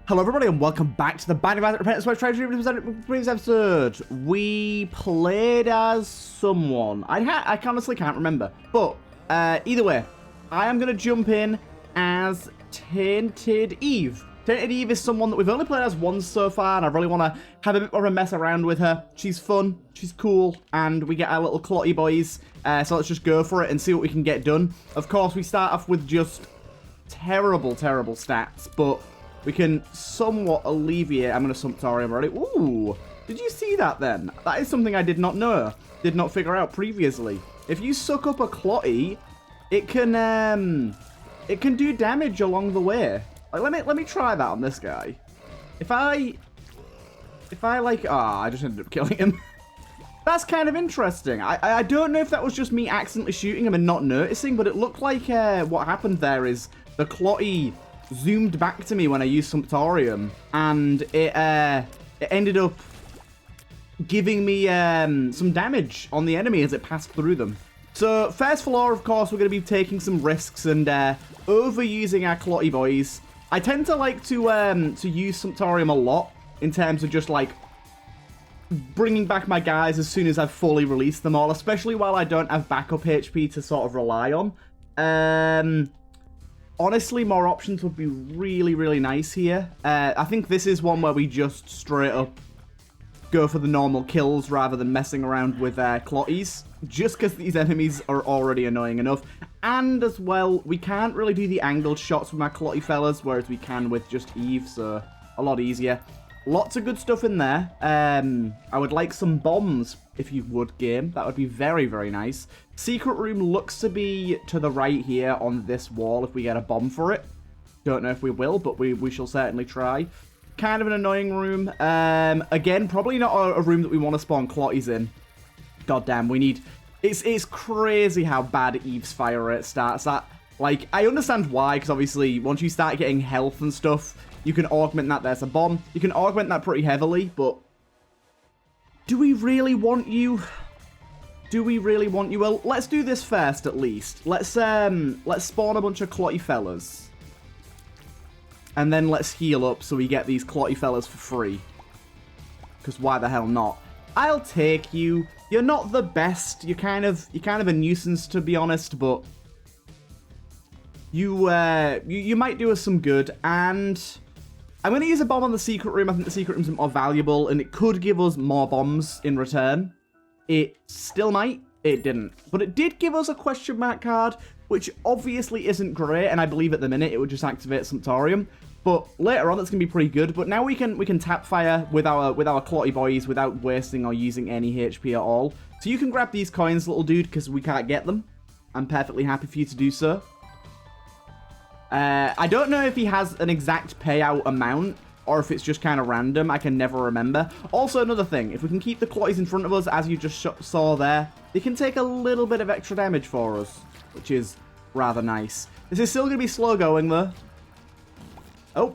Hello everybody and welcome back to the Binding of Isaac Repentance Web Treasury previous episode. We played as someone. I honestly can't remember. But either way, I am going to jump in as Tainted Eve. Tainted Eve is someone that we've only played as once so far, and I really want to have a bit more of a mess around with her. She's fun, she's cool, and we get our little clotty boys. So let's just go for it and see what we can get done. Of course, we start off with just terrible stats, but we can somewhat alleviate. I'm going to Sumptorium already. Ooh, did you see that then? That is something I did not know. Did not figure out previously. If you suck up a clotty, it can do damage along the way. Like, let me try that on this guy. If I like, I just ended up killing him. That's kind of interesting. I don't know if that was just me accidentally shooting him and not noticing, but it looked like what happened there is the clotty zoomed back to me when I used Sumptorium, and it ended up giving me some damage on the enemy as it passed through them. So first floor, of course, we're going to be taking some risks and overusing our clotty boys. I tend to like to use Sumptorium a lot in terms of just like bringing back my guys as soon as I've fully released them all, especially while I don't have backup HP to sort of rely on. Honestly, more options would be really nice here. I think this is one where we just straight up go for the normal kills rather than messing around with clotties, just because these enemies are already annoying enough. And as well, we can't really do the angled shots with my clotty fellas, whereas we can with just Eve, so a lot easier. Lots of good stuff in there. I would like some bombs, if you would, game. That would be very nice. Secret room looks to be to the right here on this wall if we get a bomb for it. Don't know if we will, but we shall certainly try. Kind of an annoying room. Again, probably not a room that we want to spawn clotties in. God damn, we need... It's crazy how bad Eve's fire rate starts at. Like, I understand why, because obviously once you start getting health and stuff, you can augment that. There's a bomb. You can augment that pretty heavily, but do we really want you? Do we really want you? Well, let's do this first, at least. Let's spawn a bunch of clotty fellas. And then let's heal up so we get these clotty fellas for free. Because why the hell not? I'll take you. You're not the best. You're kind of a nuisance, to be honest, but you might do us some good. And I'm going to use a bomb on the secret room. I think the secret room's more valuable, and it could give us more bombs in return. It still might. It didn't. But it did give us a question mark card, which obviously isn't great, and I believe at the minute it would just activate Sumptorium. But later on, that's going to be pretty good. But now we can tap fire with our clotty boys without wasting or using any HP at all. So you can grab these coins, little dude, because we can't get them. I'm perfectly happy for you to do so. I don't know if he has an exact payout amount, or if it's just kind of random. I can never remember. Also, another thing, if we can keep the clotties in front of us, as you just saw there, they can take a little bit of extra damage for us, which is rather nice. This is still going to be slow going, though. Oh,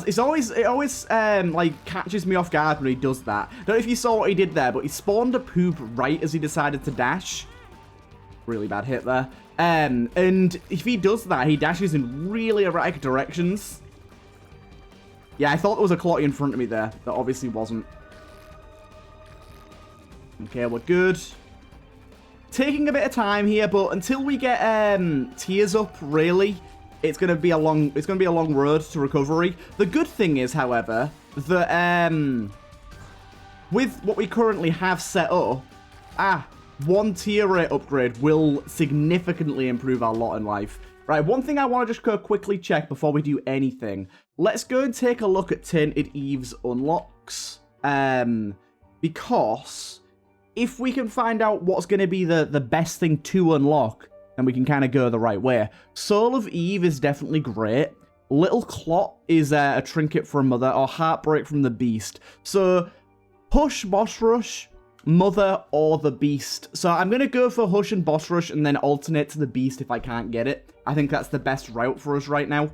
it always like catches me off guard when he does that. Don't know if you saw what he did there, but he spawned a poop right as he decided to dash. Really bad hit there. And if he does that, he dashes in really erratic directions. Yeah, I thought there was a clotty in front of me there. That obviously wasn't. Okay, we're good. Taking a bit of time here, but until we get tears up, really, it's gonna be a long road to recovery. The good thing is, however, that with what we currently have set up, one tier rate upgrade will significantly improve our lot in life. Right, one thing I want to just go quickly check before we do anything. Let's go and take a look at Tainted Eve's unlocks. Because if we can find out what's going to be the best thing to unlock, then we can kind of go the right way. Soul of Eve is definitely great. Little Clot is a trinket for a mother, or Heartbreak from the Beast. So, Hush, Boss Rush, Mother, or the Beast. So I'm going to go for Hush and Boss Rush and then alternate to the Beast if I can't get it. I think that's the best route for us right now.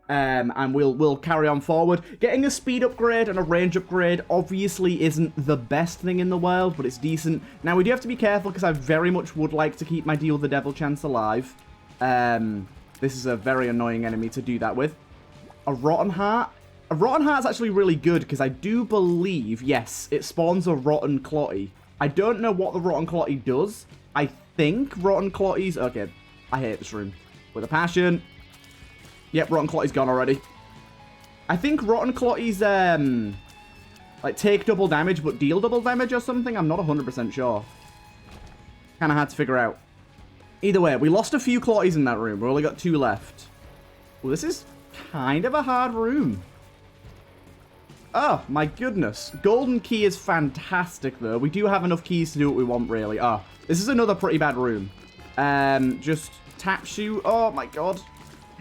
And we'll carry on forward. Getting a speed upgrade and a range upgrade obviously isn't the best thing in the world, but it's decent. Now, we do have to be careful because I very much would like to keep my Deal the Devil chance alive. This is a very annoying enemy to do that with. A Rotten Heart A rotten heart's actually really good because I do believe, yes, it spawns a rotten clotty. I don't know what the rotten clotty does. I think rotten clotties... Okay, I hate this room. With a passion. Yep, rotten clotty's gone already. I think rotten clotties, like, take double damage but deal double damage or something. I'm not 100% sure. Kind of hard to figure out. Either way, we lost a few clotties in that room. We've only got 2 left. Well, this is kind of a hard room. Oh, my goodness. Golden key is fantastic, though. We do have enough keys to do what we want, really. Oh, this is another pretty bad room. Just tap shoot. Oh, my God.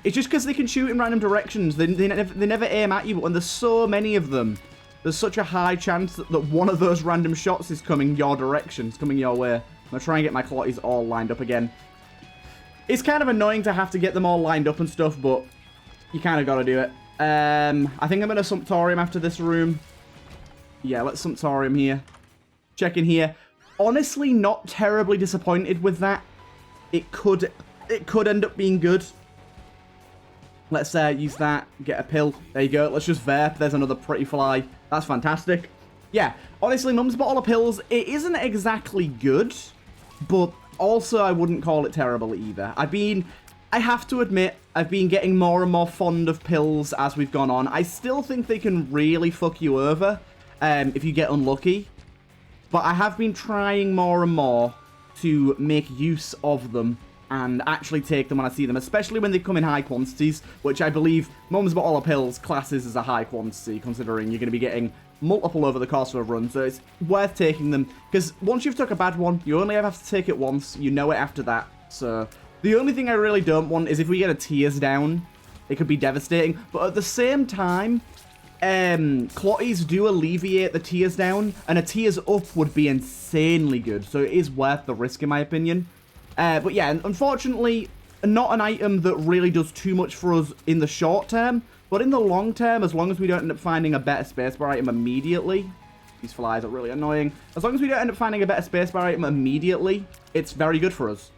It's just because they can shoot in random directions. They never aim at you, but when there's so many of them, there's such a high chance that one of those random shots is coming your direction. It's coming your way. I'm going to try and get my clotties all lined up again. It's kind of annoying to have to get them all lined up and stuff, but you kind of got to do it. I think I'm going to Sumptorium after this room. Yeah, let's Sumptorium here. Check in here. Honestly, not terribly disappointed with that. It could end up being good. Let's use that. Get a pill. There you go. Let's just Verp. There's another pretty fly. That's fantastic. Yeah, honestly, Mum's bottle of pills, it isn't exactly good, but also I wouldn't call it terrible either. I have to admit, I've been getting more and more fond of pills as we've gone on. I still think they can really fuck you over if you get unlucky. But I have been trying more and more to make use of them and actually take them when I see them, especially when they come in high quantities, which I believe Mum's Bottle of Pills classes as a high quantity, considering you're going to be getting multiple over the course of a run, so it's worth taking them, because once you've took a bad one, you only have to take it once, you know it after that, so... The only thing I really don't want is if we get a tears down, it could be devastating. But at the same time, clotties do alleviate the tears down, and a tears up would be insanely good. So it is worth the risk, in my opinion. But yeah, unfortunately, not an item that really does too much for us in the short term. But in the long term, as long as we don't end up finding a better spacebar item immediately... These flies are really annoying. As long as we don't end up finding a better spacebar item immediately, it's very good for us.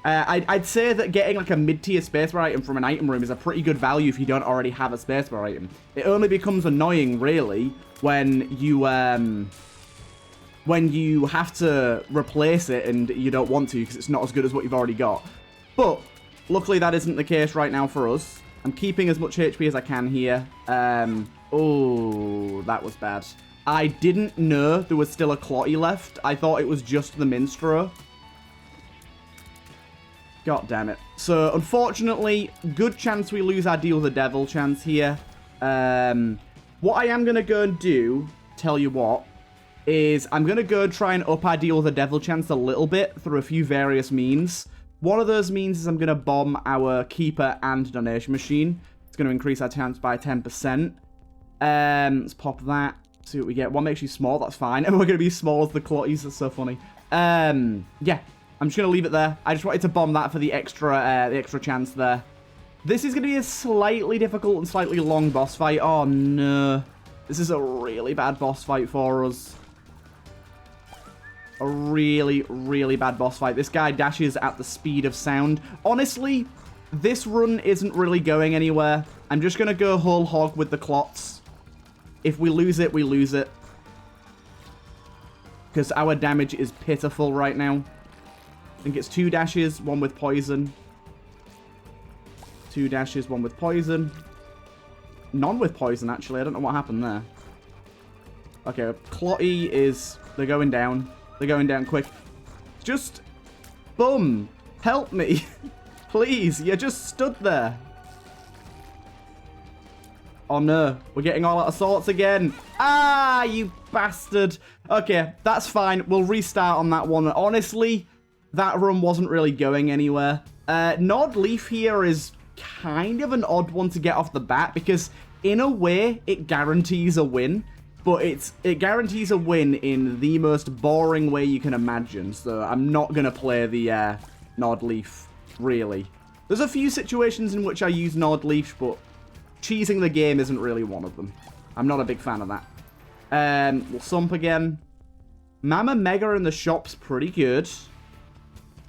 I'd say that getting like a mid-tier spacebar item from an item room is a pretty good value if you don't already have a spacebar item. It only becomes annoying, really, when you have to replace it and you don't want to because it's not as good as what you've already got. But luckily that isn't the case right now for us. I'm keeping as much HP as I can here. Oh, that was bad. I didn't know there was still a clotty left. I thought it was just the Minstrel. God damn it. So, unfortunately, good chance we lose our Deal the Devil chance here. What I am going to go and do, tell you what, is I'm going to go and try and up our Deal the Devil chance a little bit through a few various means. One of those means is I'm going to bomb our Keeper and Donation Machine. It's going to increase our chance by 10%. Let's pop that. See what we get. What makes you small? That's fine. And we're going to be small as the clotties. That's so funny. Yeah. I'm just going to leave it there. I just wanted to bomb that for the extra chance there. This is going to be a slightly difficult and slightly long boss fight. Oh, no. This is a really bad boss fight for us. A really, really bad boss fight. This guy dashes at the speed of sound. Honestly, this run isn't really going anywhere. I'm just going to go whole hog with the clots. If we lose it, we lose it. Because our damage is pitiful right now. I think it's 2 dashes, 1 with poison. 2 dashes, 1 with poison. None with poison, actually. I don't know what happened there. Okay, Clotty is... They're going down. They're going down quick. Just... Bum! Help me! Please, you just stood there. Oh no, we're getting all out of sorts again. Ah, you bastard. Okay, that's fine. We'll restart on that one. Honestly... That run wasn't really going anywhere. Nod Leaf here is kind of an odd one to get off the bat because, in a way, it guarantees a win. But it guarantees a win in the most boring way you can imagine. So I'm not going to play the Nod Leaf, really. There's a few situations in which I use Nod Leaf, but cheesing the game isn't really one of them. I'm not a big fan of that. We'll Sump again. Mama Mega in the shop's pretty good.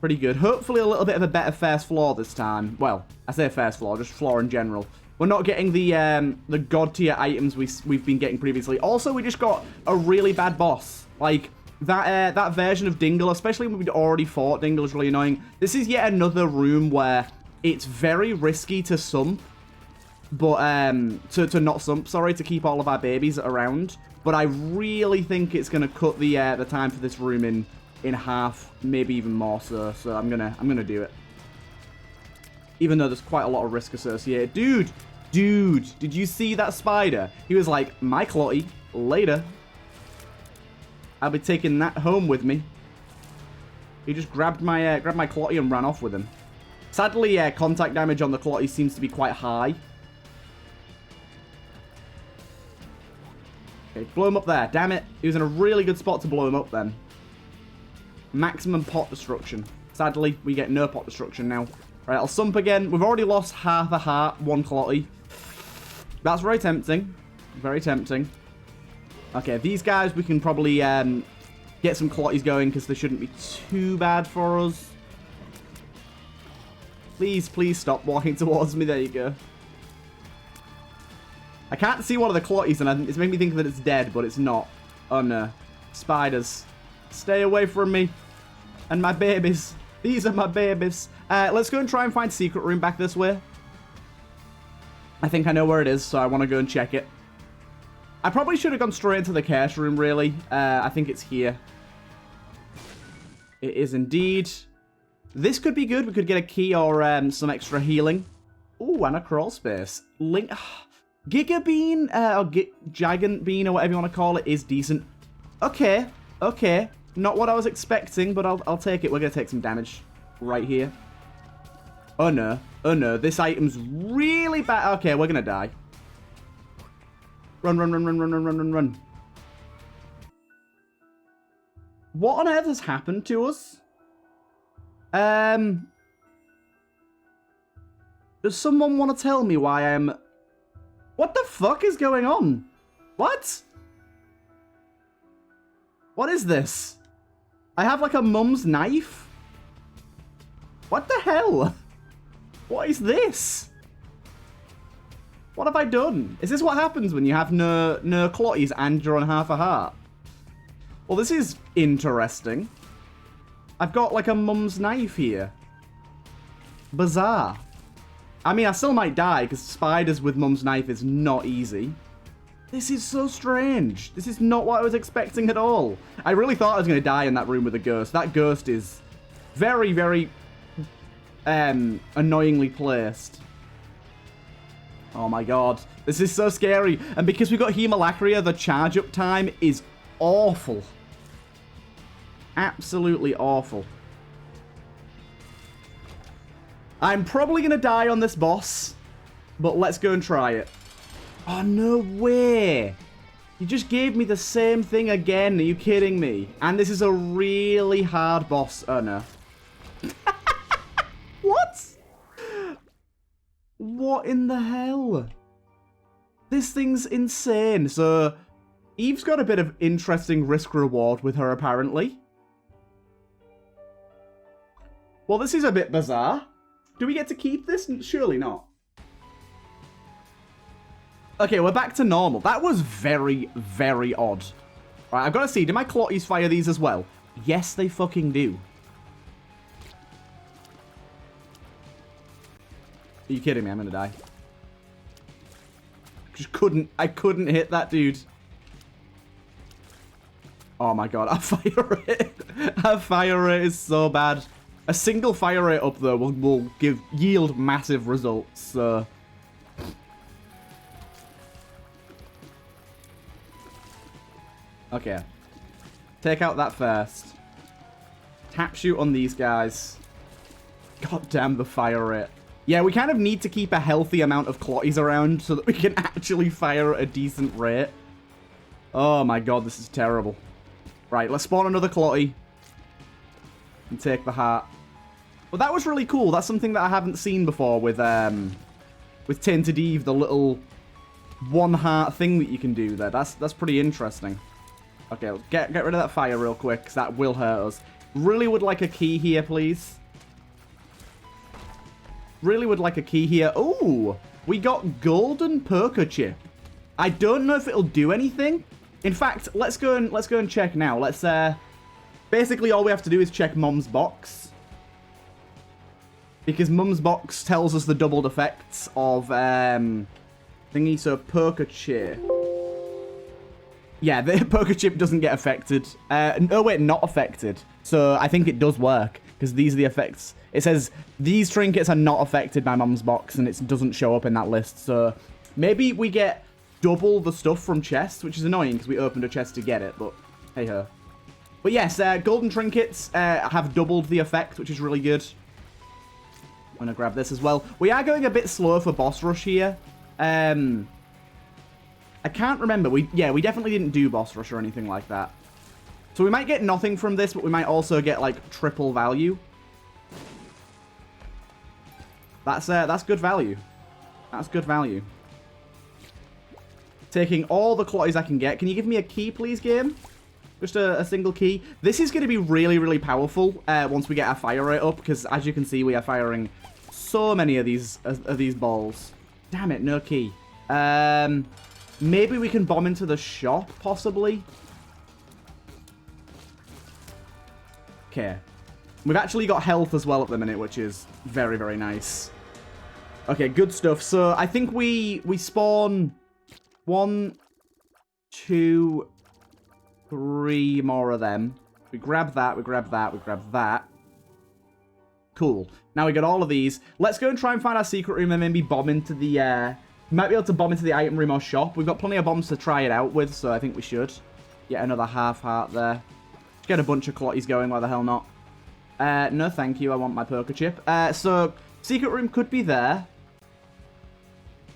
Pretty good. Hopefully a little bit of a better first floor this time. Well, I say first floor, just floor in general. We're not getting the god tier items we've been getting previously. Also, we just got a really bad boss. Like, that version of Dingle, especially when we'd already fought Dingle, is really annoying. This is yet another room where it's very risky to sump. But, to not sump, sorry, to keep all of our babies around. But I really think it's going to cut the time for this room in half, maybe even more so. So I'm gonna do it. Even though there's quite a lot of risk associated. Dude, did you see that spider? He was like, my Clotty, later. I'll be taking that home with me. He just grabbed my Clotty and ran off with him. Sadly, contact damage on the Clotty seems to be quite high. Okay, blow him up there. Damn it. He was in a really good spot to blow him up then. Maximum pot destruction. Sadly, we get no pot destruction now. Right, I'll sump again. We've already lost half a heart, one Clotty. That's very tempting. Very tempting. Okay, these guys, we can probably get some Clotties going because they shouldn't be too bad for us. Please stop walking towards me. There you go. I can't see one of the Clotties, and it's made me think that it's dead, but it's not. Oh, no. Spiders. Stay away from me. And my babies. These are my babies. Let's go and try and find secret room back this way. I think I know where it is, so I want to go and check it. I probably should have gone straight into the cache room, really. I think it's here. It is indeed. This could be good. We could get a key or some extra healing. Ooh, and a crawl space. Link... Giga Bean, or Gigant Bean, or whatever you want to call it, is decent. Okay. Not what I was expecting, but I'll take it. We're going to take some damage right here. Oh, no. This item's really bad. Okay, we're going to die. Run. What on earth has happened to us? Does someone want to tell me why I'm... What the fuck is going on? What? What is this? I have like a mum's knife? What the hell? What is this? What have I done? Is this what happens when you have no Clotties and you're on half a heart? Well, this is interesting. I've got like a mum's knife here. Bizarre. I mean, I still might die because spiders with mum's knife is not easy. This is so strange. This is not what I was expecting at all. I really thought I was going to die in that room with a ghost. That ghost is very, very annoyingly placed. Oh my god. This is so scary. And because we got Hemolacria, the charge up time is awful. Absolutely awful. I'm probably going to die on this boss, but let's go and try it. Oh, no way. You just gave me the same thing again. Are you kidding me? And this is a really hard boss. Oh, no. What? What in the hell? This thing's insane. So, Eve's got a bit of interesting risk-reward with her, apparently. Well, this is a bit bizarre. Do we get to keep this? Surely not. Okay, we're back to normal. That was very, very odd. All right, I've got to see. Do my Clotties fire these as well? Yes, they fucking do. Are you kidding me? I'm going to die. I couldn't hit that dude. Oh my god, our fire rate. Our fire rate is so bad. A single fire rate up there will yield massive results, so... Okay. Take out that first. Tap shoot on these guys. God damn the fire rate. Yeah, we kind of need to keep a healthy amount of Clotties around so that we can actually fire at a decent rate. Oh my god, this is terrible. Right, let's spawn another Clotty. And take the heart. Well, that was really cool. That's something that I haven't seen before with Tainted Eve, the little one heart thing that you can do there. That's pretty interesting. Okay, get rid of that fire real quick, because that will hurt us. Really would like a key here, please. Really would like a key here. Ooh, we got golden poker chip. I don't know if it'll do anything. In fact, let's go and check now. Let's basically all we have to do is check Mom's box. Because Mum's box tells us the doubled effects of thingy, so poker chip. Yeah, the poker chip doesn't get affected. Oh wait, not affected. So I think it does work, because these are the effects. It says, these trinkets are not affected by Mum's box, and it doesn't show up in that list. So maybe we get double the stuff from chests, which is annoying, because we opened a chest to get it, but hey-ho. But yes, golden trinkets have doubled the effect, which is really good. I'm going to grab this as well. We are going a bit slow for boss rush here. I can't remember. We definitely didn't do boss rush or anything like that. So we might get nothing from this, but we might also get, like, triple value. That's good value. That's good value. Taking all the clotties I can get. Can you give me a key, please, game? Just a single key. This is going to be really, really powerful once we get our fire rate up, because as you can see, we are firing so many of these balls. Damn it, no key. Maybe we can bomb into the shop, possibly. Okay. We've actually got health as well at the minute, which is very, very nice. Okay, good stuff. So I think we spawn 1, 2, 3 more of them. We grab that, we grab that, we grab that. Cool. Now we got all of these. Let's go and try and find our secret room and maybe bomb into the... might be able to bomb into the item room or shop. We've got plenty of bombs to try it out with, so I think we should. Yet another half heart there. Get a bunch of clotties going, why the hell not? No, thank you. I want my poker chip. So, secret room could be there.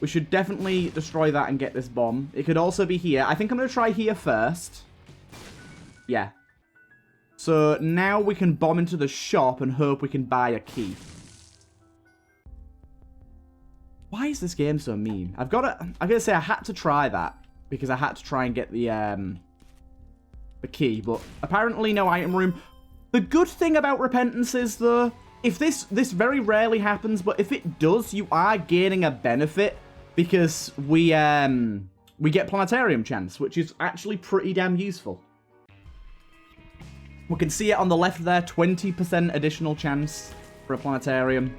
We should definitely destroy that and get this bomb. It could also be here. I think I'm going to try here first. Yeah. So, now we can bomb into the shop and hope we can buy a key. Why is this game so mean? I'm going to say I had to try that. Because I had to try and get the key. But apparently no item room. The good thing about Repentance is, though, if this very rarely happens, but if it does, you are gaining a benefit because we get planetarium chance, which is actually pretty damn useful. We can see it on the left there, 20% additional chance for a planetarium.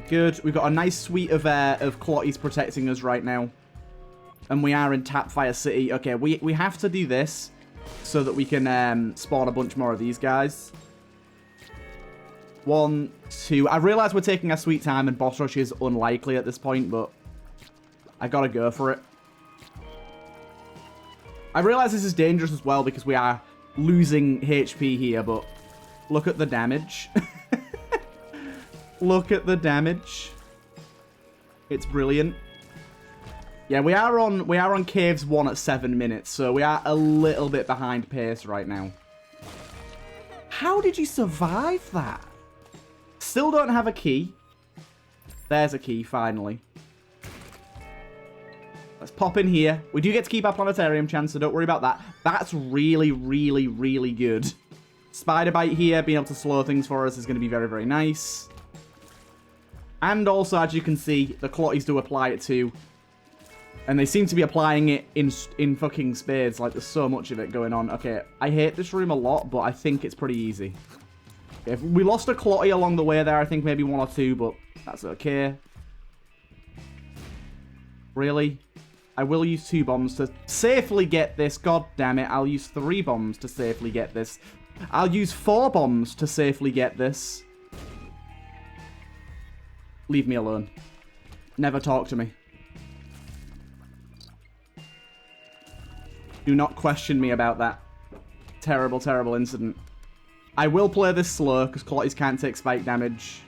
Good. We've got a nice suite of clotties protecting us right now. And we are in Tapfire City. Okay, we have to do this so that we can spawn a bunch more of these guys. 1, 2. I realize we're taking our sweet time and boss rush is unlikely at this point, but I gotta go for it. I realize this is dangerous as well because we are losing HP here, but look at the damage. Look at the damage. It's brilliant. Yeah, we are on Caves 1 at 7 minutes, so we are a little bit behind pace right now. How did you survive that? Still don't have a key. There's a key, finally. Let's pop in here. We do get to keep our planetarium chance, so don't worry about that. That's really, really, really good. Spider Bite here, being able to slow things for us is going to be very, very nice. And also, as you can see, the clotties do apply it too. And they seem to be applying it in fucking spades. Like, there's so much of it going on. Okay, I hate this room a lot, but I think it's pretty easy. If we lost a clotty along the way there, I think maybe 1 or 2, but that's okay. Really? I will use 2 bombs to safely get this. God damn it. I'll use 3 bombs to safely get this. I'll use 4 bombs to safely get this. Leave me alone. Never talk to me. Do not question me about that. Terrible, terrible incident. I will play this slow, because clotties can't take spike damage.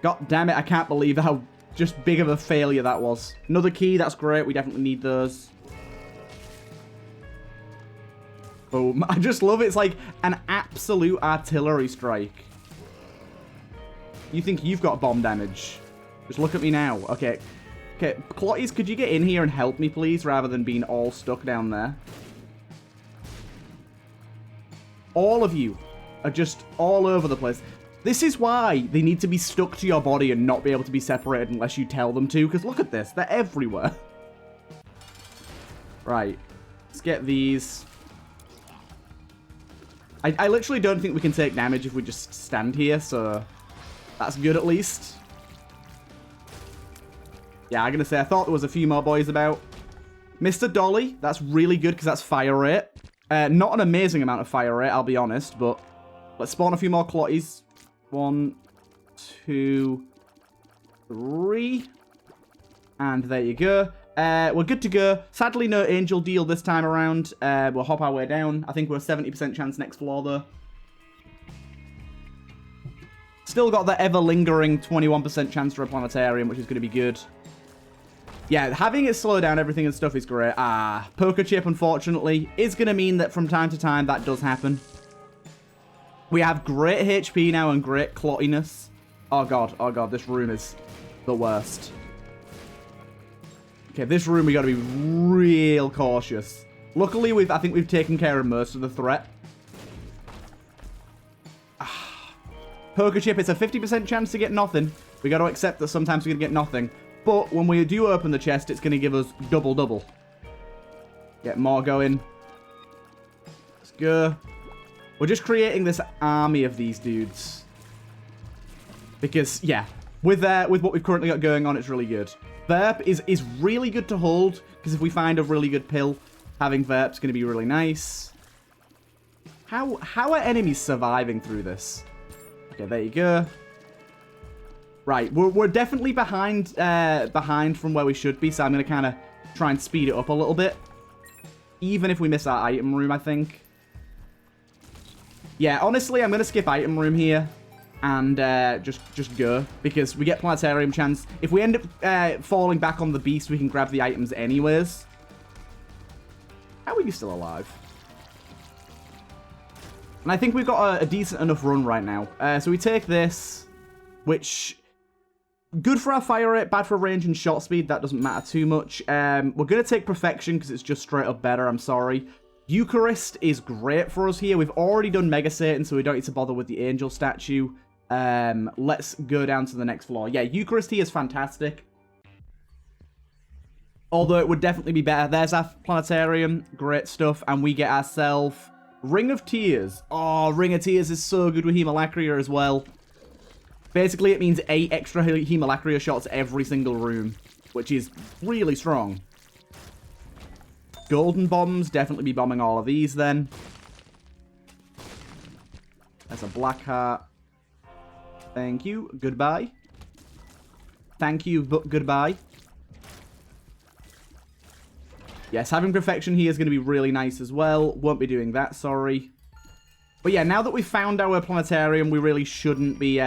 God damn it, I can't believe how just big of a failure that was. Another key, that's great. We definitely need those. Boom. I just love it. It's like an absolute artillery strike. You think you've got bomb damage. Just look at me now. Okay. Okay, clotties, could you get in here and help me, please, rather than being all stuck down there? All of you are just all over the place. This is why they need to be stuck to your body and not be able to be separated unless you tell them to, because look at this. They're everywhere. Right. Let's get these. I literally don't think we can take damage if we just stand here, so that's good at least. Yeah, I'm going to say I thought there was a few more boys about. Mr. Dolly, that's really good because that's fire rate. Not an amazing amount of fire rate, I'll be honest, but let's spawn a few more clotties. 1, 2, 3. And there you go. We're good to go. Sadly, no angel deal this time around. We'll hop our way down. I think we're a 70% chance next floor, though. Still got the ever-lingering 21% chance for a planetarium, which is going to be good. Yeah, having it slow down everything and stuff is great. Poker chip, unfortunately, is going to mean that from time to time that does happen. We have great HP now and great clottiness. Oh god, this room is the worst. Okay, this room we got to be real cautious. Luckily, I think we've taken care of most of the threat. Poker chip, it's a 50% chance to get nothing. We got to accept that sometimes we're going to get nothing. But when we do open the chest, it's going to give us double. Get more going. Let's go. We're just creating this army of these dudes. Because, yeah, with what we've currently got going on, it's really good. Verp is really good to hold, because if we find a really good pill, having Verp's going to be really nice. How are enemies surviving through this? Okay, there you go. Right, we're definitely behind from where we should be, so I'm going to kind of try and speed it up a little bit. Even if we miss our item room, I think. Yeah, honestly, I'm going to skip item room here and just go, because we get planetarium chance. If we end up falling back on the beast, we can grab the items anyways. How are you still alive? And I think we've got a decent enough run right now. So we take this, which... good for our fire rate, bad for range and shot speed. That doesn't matter too much. We're going to take perfection because it's just straight up better. I'm sorry. Eucharist is great for us here. We've already done Mega Satan, so we don't need to bother with the angel statue. Let's go down to the next floor. Yeah, Eucharist here is fantastic. Although it would definitely be better. There's our planetarium. Great stuff. And we get ourselves Ring of Tears. Oh, Ring of Tears is so good with Hemolacria as well. Basically, it means 8 extra Hemolacria shots every single room, which is really strong. Golden bombs, definitely be bombing all of these then. That's a black heart. Thank you. Goodbye. Thank you, but goodbye. Yes, having perfection here is going to be really nice as well. Won't be doing that, sorry. But yeah, now that we've found our planetarium, we really shouldn't be...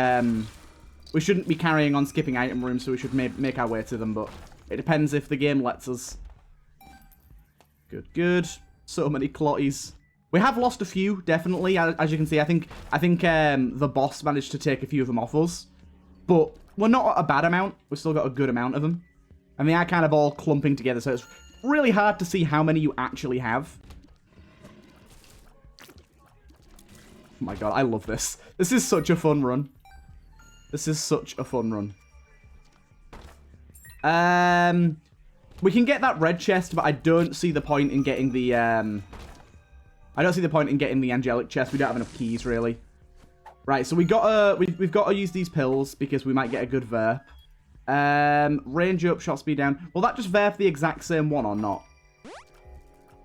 we shouldn't be carrying on skipping item rooms, so we should make our way to them, but it depends if the game lets us. Good. So many clotties. We have lost a few, definitely. As you can see, I think the boss managed to take a few of them off us. But we're not a bad amount. We've still got a good amount of them. And they are kind of all clumping together, so it's really hard to see how many you actually have. Oh my god, I love this. This is such a fun run. This is such a fun run. We can get that red chest, but I don't see the point in getting the, I don't see the point in getting the angelic chest. We don't have enough keys, really. Right, so we've got to use these pills, because we might get a good Verp. Range up, shot speed down. Will that just Verp the exact same one or not?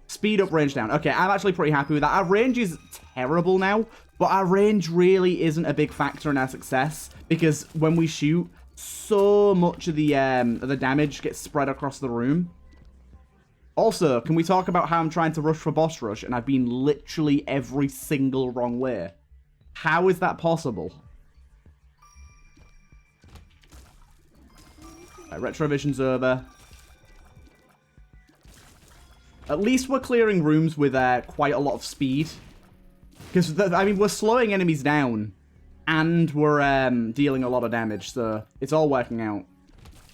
Speed up, range down. Okay, I'm actually pretty happy with that. Our range is terrible now, but our range really isn't a big factor in our success, because when we shoot, so much of the damage gets spread across the room. Also, can we talk about how I'm trying to rush for boss rush, and I've been literally every single wrong way? How is that possible? Right, retrovision's over. At least we're clearing rooms with quite a lot of speed. Because, I mean, we're slowing enemies down. And we're dealing a lot of damage, so it's all working out.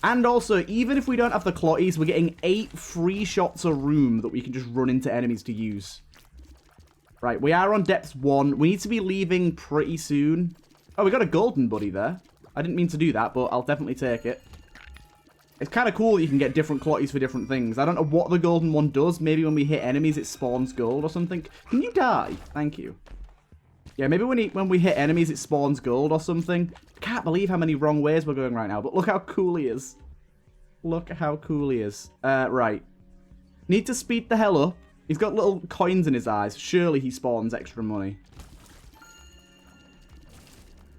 And also, even if we don't have the clotties, we're getting 8 free shots a room that we can just run into enemies to use. Right, we are on depths 1. We need to be leaving pretty soon. Oh, we got a golden buddy there. I didn't mean to do that, but I'll definitely take it. It's kind of cool that you can get different clotties for different things. I don't know what the golden one does. Maybe when we hit enemies, it spawns gold or something. Can you die? Thank you. Yeah, maybe when we hit enemies, it spawns gold or something. I can't believe how many wrong ways we're going right now, but look how cool he is. Look how cool he is. Right. Need to speed the hell up. He's got little coins in his eyes. Surely he spawns extra money.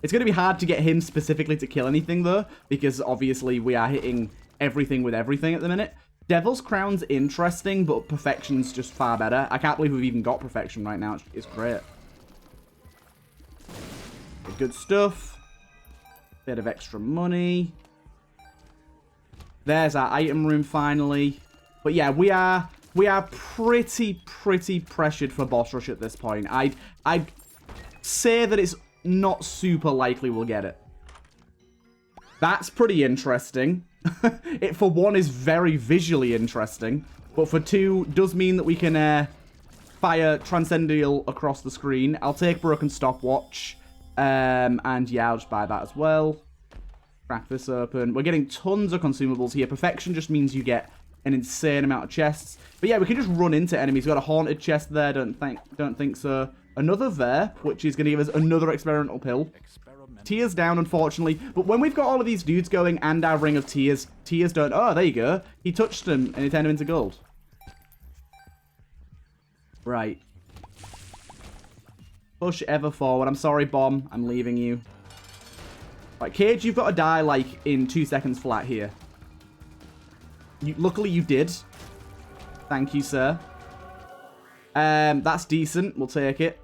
It's going to be hard to get him specifically to kill anything, though, because obviously we are hitting everything with everything at the minute. Devil's Crown's interesting, but Perfection's just far better. I can't believe we've even got Perfection right now. It's great. Good stuff. Bit of extra money. There's our item room finally. But yeah, we are pretty pressured for boss rush at this point. I'd say that it's not super likely we'll get it. That's pretty interesting. It, for one, is very visually interesting. But for two, does mean that we can fire Transcendental across the screen. I'll take Broken Stopwatch. And yeah, I'll just buy that as well. Crack this open. We're getting tons of consumables here. Perfection just means you get an insane amount of chests. But yeah, we can just run into enemies. We've got a haunted chest there. Don't think so. Another there, which is going to give us another experimental pill. Tears down, unfortunately. But when we've got all of these dudes going and our Ring of Tears, Tears don't... Oh, there you go. He touched them and he turned them into gold. Right. Push ever forward. I'm sorry, Bomb. I'm leaving you. Right, Cage, you've got to die, like, in 2 seconds flat here. Luckily, you did. Thank you, sir. That's decent. We'll take it.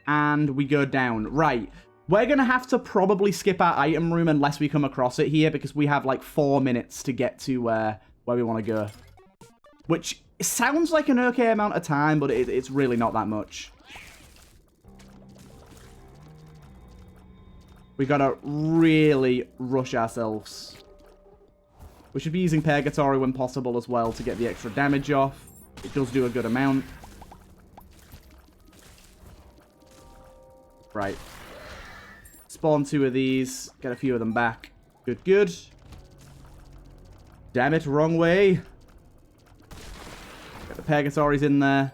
And we go down. Right. We're going to have to probably skip our item room unless we come across it here, because we have, like, 4 minutes to get to where we want to go. Which sounds like an okay amount of time, but it's really not that much. We got to really rush ourselves. We should be using Purgatory when possible as well to get the extra damage off. It does do a good amount. Right. Spawn 2 of these. Get a few of them back. Good, good. Damn it, wrong way. Get the Purgatories in there.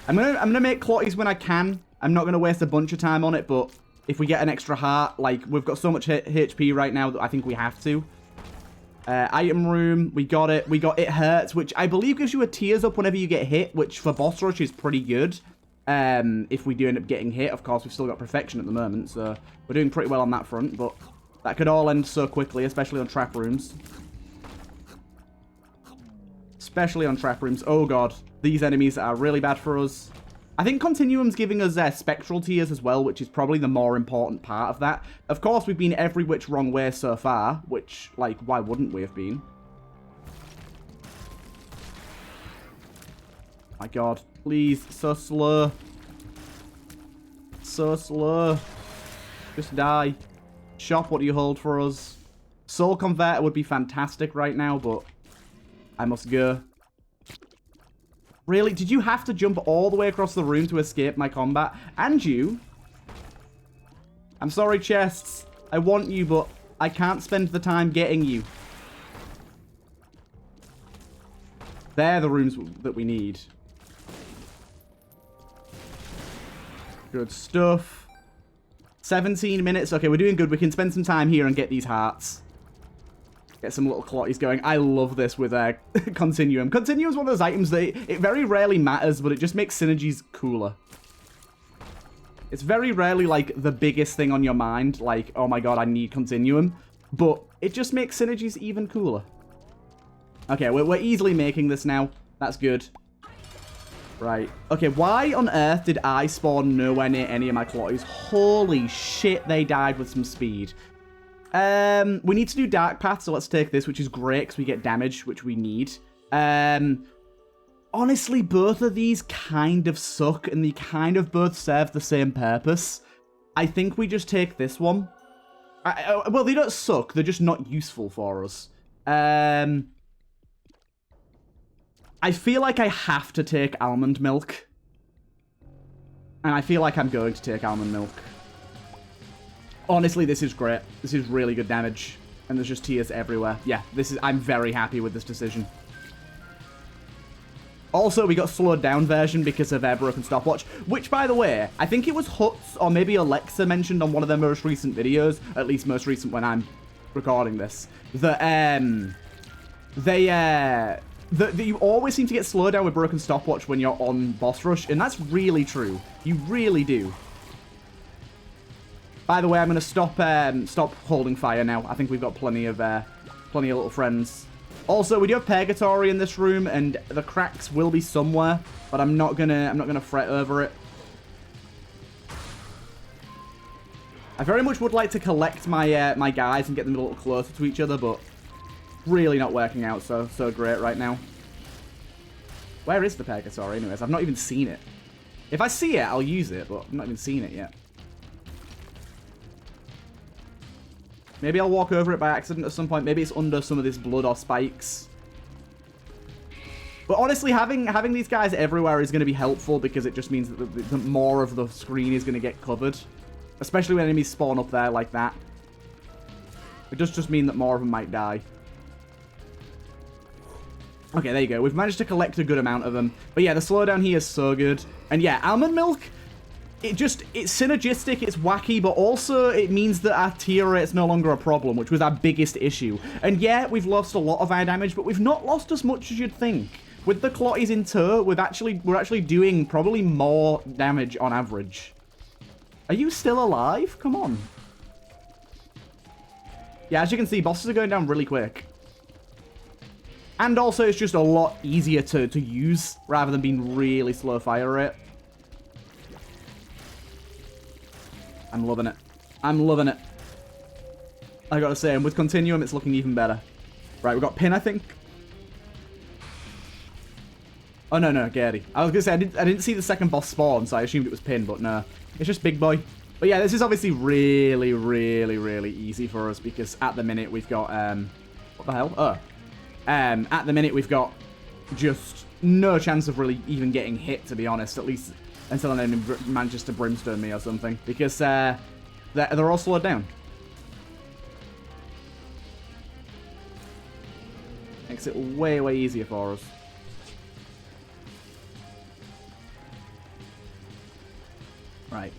I'm gonna make clotties when I can. I'm not gonna waste a bunch of time on it, but if we get an extra heart, like, we've got so much HP right now that I think we have to. Item room, we got it. We got It Hurts, which I believe gives you a tears up whenever you get hit, which for boss rush is pretty good. If we do end up getting hit, of course, we've still got Perfection at the moment, so we're doing pretty well on that front, but that could all end so quickly, especially on trap rooms. Especially on trap rooms. Oh god, these enemies are really bad for us. I think Continuum's giving us spectral tears as well, which is probably the more important part of that. Of course, we've been every which wrong way so far, which, like, why wouldn't we have been? My god, please, so slow. So slow. Just die. Shop, what do you hold for us? Soul Converter would be fantastic right now, but I must go. Really? Did you have to jump all the way across the room to escape my combat? And you? I'm sorry, chests. I want you, but I can't spend the time getting you. They're the rooms that we need. Good stuff. 17 minutes. Okay, we're doing good. We can spend some time here and get these hearts. Get some little clotties going. I love this with Continuum. Continuum is one of those items that it very rarely matters, but it just makes synergies cooler. It's very rarely, like, the biggest thing on your mind. Like, oh my god, I need Continuum. But it just makes synergies even cooler. Okay, we're easily making this now. That's good. Right. Okay, why on earth did I spawn nowhere near any of my clotties? Holy shit, they died with some speed. We need to do Dark Path, so let's take this, which is great, because we get damage, which we need. Honestly, both of these kind of suck, and they kind of both serve the same purpose. I think we just take this one. Well, they don't suck, they're just not useful for us. I feel like I have to take Almond Milk. And I feel like I'm going to take almond milk. Honestly, this is great. This is really good damage. And there's just tears everywhere. Yeah, I'm very happy with this decision. Also, we got slowed down version because of broken stopwatch, which, by the way, I think it was Huts or maybe Alexa mentioned on one of their most recent videos, at least most recent when I'm recording this, that you always seem to get slowed down with broken stopwatch when you're on boss rush, and that's really true. You really do. By the way, I'm going to stop holding fire now. I think we've got plenty of little friends. Also, we do have purgatory in this room, and the cracks will be somewhere, but I'm not gonna fret over it. I very much would like to collect my my guys and get them a little closer to each other, but really not working out so great right now. Where is the purgatory, anyways? I've not even seen it. If I see it, I'll use it, but I've not even seen it yet. Maybe I'll walk over it by accident at some point. Maybe it's under some of this blood or spikes. But honestly, having these guys everywhere is going to be helpful because it just means that more of the screen is going to get covered. Especially when enemies spawn up there like that. It does just mean that more of them might die. Okay, there you go. We've managed to collect a good amount of them. But yeah, the slowdown here is so good. And yeah, almond milk... It's synergistic, it's wacky, but also it means that our tier rate's no longer a problem, which was our biggest issue. And yeah, we've lost a lot of our damage, but we've not lost as much as you'd think. With the clotties in tow, we're actually doing probably more damage on average. Are you still alive? Come on. Yeah, as you can see, bosses are going down really quick. And also, it's just a lot easier to use, rather than being really slow fire rate. I'm loving it. I'm loving it. I gotta say, and with Continuum, it's looking even better. Right, we've got Pin, I think. Oh, no, Gary. I was gonna say, I didn't see the second boss spawn, so I assumed it was Pin, but no. It's just Big Boy. But yeah, this is obviously really, really, really easy for us, because at the minute we've got, what the hell? Oh. At the minute we've got just no chance of really even getting hit, to be honest, at least... Until an enemy manages to brimstone me or something. Because they're all slowed down. Makes it way, way easier for us. Right.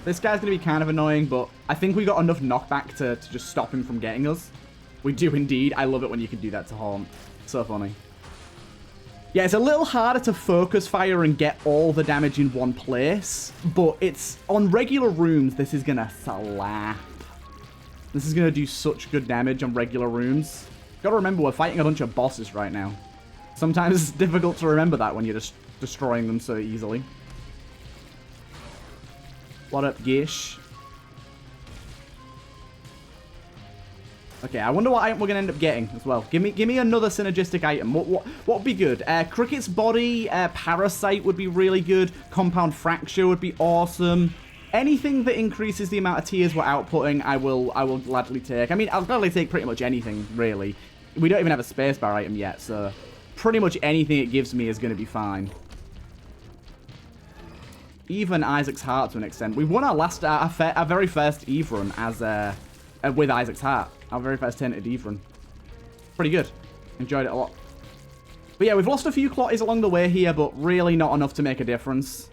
This guy's going to be kind of annoying, but I think we got enough knockback to just stop him from getting us. We do indeed. I love it when you can do that to Haunt. So funny. Yeah, it's a little harder to focus fire and get all the damage in one place, but it's on regular rooms, this is gonna slap. This is gonna do such good damage on regular rooms. Gotta remember, we're fighting a bunch of bosses right now. Sometimes it's difficult to remember that when you're just destroying them so easily. What up, Gish? Okay, I wonder what item we're going to end up getting as well. Give me another synergistic item. What would be good? Cricket's Body, Parasite would be really good. Compound Fracture would be awesome. Anything that increases the amount of tiers we're outputting, I will gladly take. I mean, I'll gladly take pretty much anything, really. We don't even have a spacebar item yet, so pretty much anything it gives me is going to be fine. Even Isaac's Heart to an extent. We won our very first Eve run as with Isaac's Heart. Our very first Tainted Eve run. Pretty good. Enjoyed it a lot. But yeah, we've lost a few clotties along the way here, but really not enough to make a difference.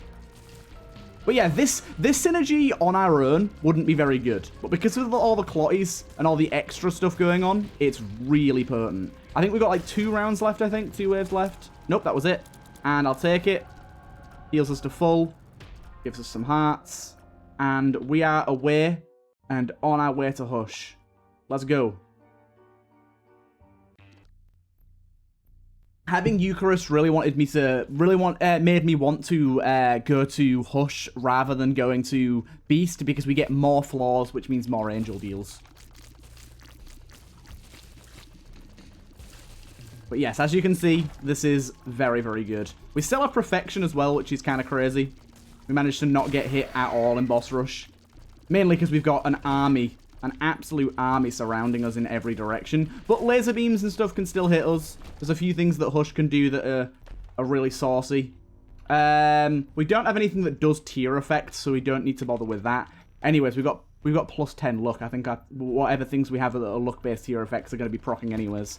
But yeah, this synergy on our own wouldn't be very good. But because of all the clotties and all the extra stuff going on, it's really potent. I think we've got like 2 rounds left, I think. 2 waves left. Nope, that was it. And I'll take it. Heals us to full. Gives us some hearts. And we are away and on our way to Hush. Let's go. Having Eucharist made me want to go to Hush rather than going to Beast because we get more flaws, which means more angel deals. But yes, as you can see, this is very, very good. We still have Perfection as well, which is kind of crazy. We managed to not get hit at all in Boss Rush. Mainly because we've got an army. An absolute army surrounding us in every direction. But laser beams and stuff can still hit us. There's a few things that Hush can do that are really saucy. We don't have anything that does tier effects, so we don't need to bother with that. Anyways, we've got plus 10 luck. I think whatever things we have that are luck-based tier effects are going to be proccing anyways.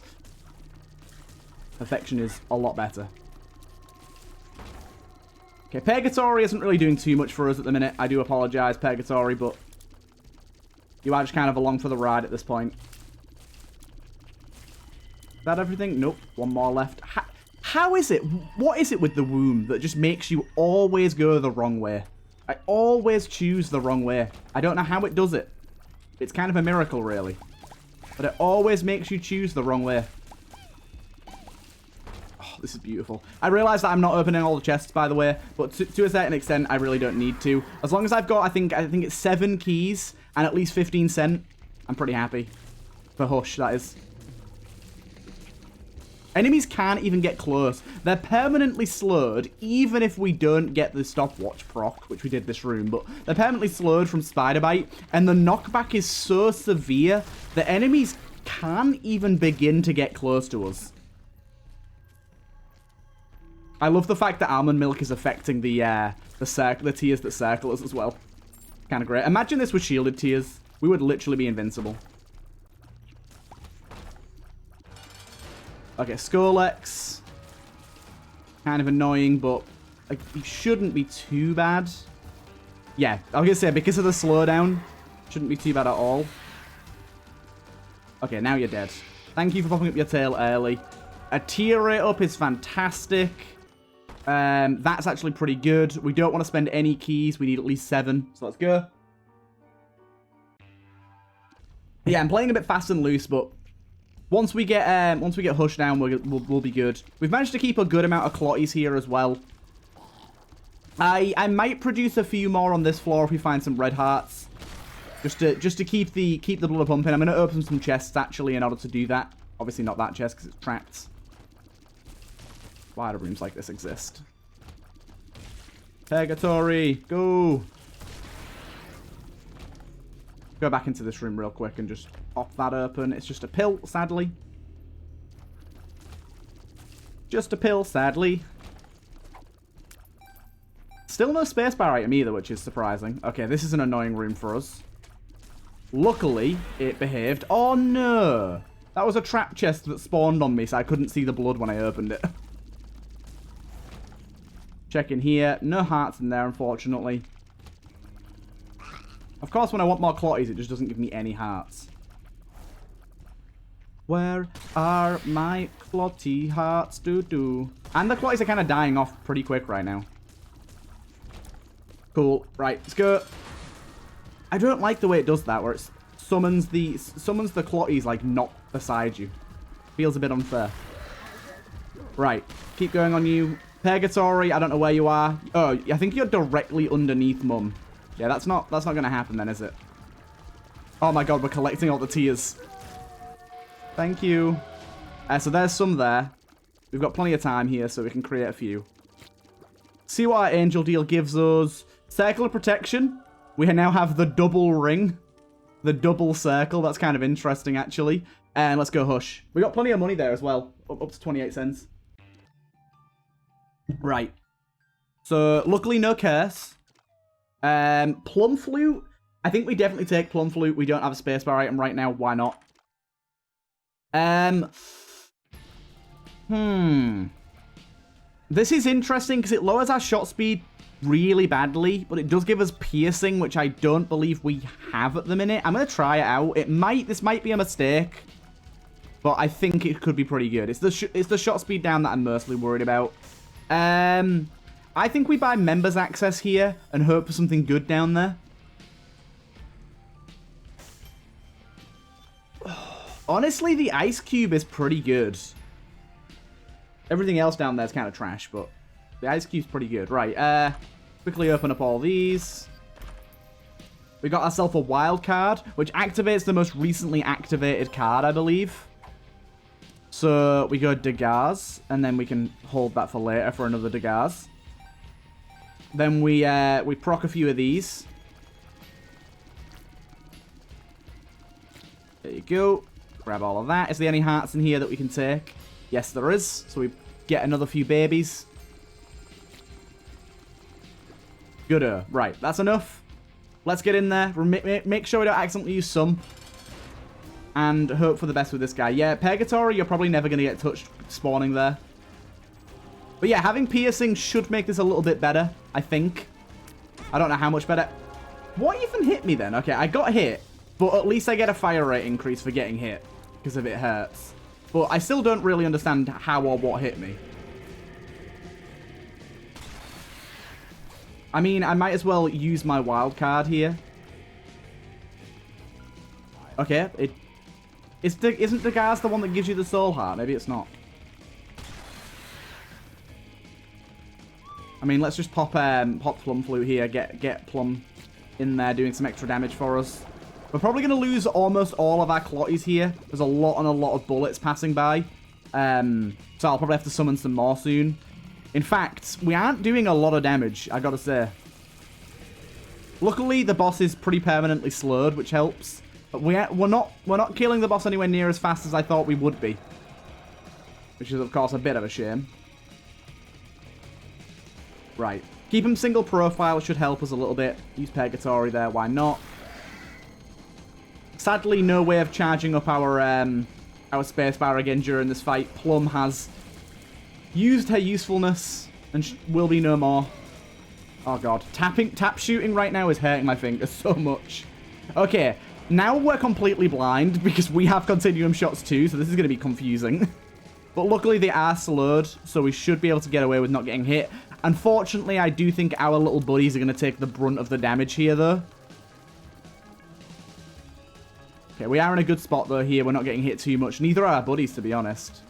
Perfection is a lot better. Okay, Purgatory isn't really doing too much for us at the minute. I do apologize, Purgatory, but you are just kind of along for the ride at this point. Is that everything? Nope. One more left. How is it? What is it with the womb that just makes you always go the wrong way? I always choose the wrong way. I don't know how it does it. It's kind of a miracle, really. But it always makes you choose the wrong way. Oh, this is beautiful. I realize that I'm not opening all the chests, by the way, but to a certain extent, I really don't need to. As long as I've got, I think it's 7 keys and at least 15 cent, I'm pretty happy. For Hush, that is. Enemies can't even get close. They're permanently slowed, even if we don't get the stopwatch proc, which we did this room, but they're permanently slowed from Spider Bite, and the knockback is so severe that enemies can't even begin to get close to us. I love the fact that almond milk is affecting the tiers that circle us as well. Kind of great. Imagine this was shielded tiers. We would literally be invincible. Okay, Scolex. Kind of annoying, but like, he shouldn't be too bad. Yeah, I was going to say, because of the slowdown, shouldn't be too bad at all. Okay, now you're dead. Thank you for popping up your tail early. A tier rate up is fantastic. That's actually pretty good. We don't want to spend any keys. We need at least 7, so let's go. Yeah, I'm playing a bit fast and loose, but once we get Hush down, we'll be good. We've managed to keep a good amount of clotties here as well. I might produce a few more on this floor if we find some red hearts, just to keep the blood pumping. I'm going to open some chests actually in order to do that. Obviously not that chest because it's trapped. Why do rooms like this exist? Purgatory, go! Go back into this room real quick and just pop that open. It's just a pill, sadly. Just a pill, sadly. Still no spacebar item either, which is surprising. Okay, this is an annoying room for us. Luckily, it behaved. Oh, no! That was a trap chest that spawned on me, so I couldn't see the blood when I opened it. Check in here. No hearts in there, unfortunately. Of course, when I want more clotties, it just doesn't give me any hearts. Where are my clotty hearts? Doo-doo. And the clotties are kind of dying off pretty quick right now. Cool. Right, let's go. I don't like the way it does that, where it summons the clotties, like, not beside you. Feels a bit unfair. Right, keep going on you. Purgatory, I don't know where you are. Oh, I think you're directly underneath Mum. Yeah, that's not going to happen then, is it? Oh my god, we're collecting all the tears. Thank you. So there's some there. We've got plenty of time here, so we can create a few. See what our angel deal gives us. Circle of protection. We now have the double ring. The double circle. That's kind of interesting, actually. And let's go Hush. We got plenty of money there as well. Up to 28 cents. Right. So, luckily no curse. Plum Flute. I think we definitely take Plum Flute. We don't have a spacebar item right now. Why not? This is interesting because it lowers our shot speed really badly, but it does give us piercing, which I don't believe we have at the minute. I'm going to try it out. This might be a mistake, but I think it could be pretty good. It's the shot speed down that I'm mostly worried about. I think we buy members access here and hope for something good down there. Honestly, the ice cube is pretty good. Everything else down there is kind of trash, but the ice cube's pretty good. Right, quickly open up all these. We got ourselves a wild card, which activates the most recently activated card, I believe. So we go Dagars, and then we can hold that for later for another Dagars. Then we proc a few of these. There you go. Grab all of that. Is there any hearts in here that we can take? Yes, there is. So we get another few babies. Good. Right, that's enough. Let's get in there. Make sure we don't accidentally use some. And hope for the best with this guy. Yeah, Purgatory, you're probably never going to get touched spawning there. But yeah, having piercing should make this a little bit better, I think. I don't know how much better. What even hit me then? Okay, I got hit. But at least I get a fire rate increase for getting hit. Because if it hurts. But I still don't really understand how or what hit me. I mean, I might as well use my wild card here. Okay, isn't the gas the one that gives you the soul heart? Maybe it's not. I mean, let's just pop Plum Flute here. Get Plum in there doing some extra damage for us. We're probably going to lose almost all of our Clotties here. There's a lot of bullets passing by. So I'll probably have to summon some more soon. In fact, we aren't doing a lot of damage, I gotta say. Luckily, the boss is pretty permanently slowed, which helps. But we're not killing the boss anywhere near as fast as I thought we would be. Which is, of course, a bit of a shame. Right. Keep him single profile should help us a little bit. Use Purgatory there, why not? Sadly, no way of charging up our spacebar again during this fight. Plum has used her usefulness and will be no more. Oh god, tap shooting right now is hurting my fingers so much. Okay, now we're completely blind because we have continuum shots too, so this is going to be confusing. But luckily they are slowed, so we should be able to get away with not getting hit. Unfortunately, I do think our little buddies are going to take the brunt of the damage here though. Okay, we are in a good spot though here. We're not getting hit too much. Neither are our buddies, to be honest.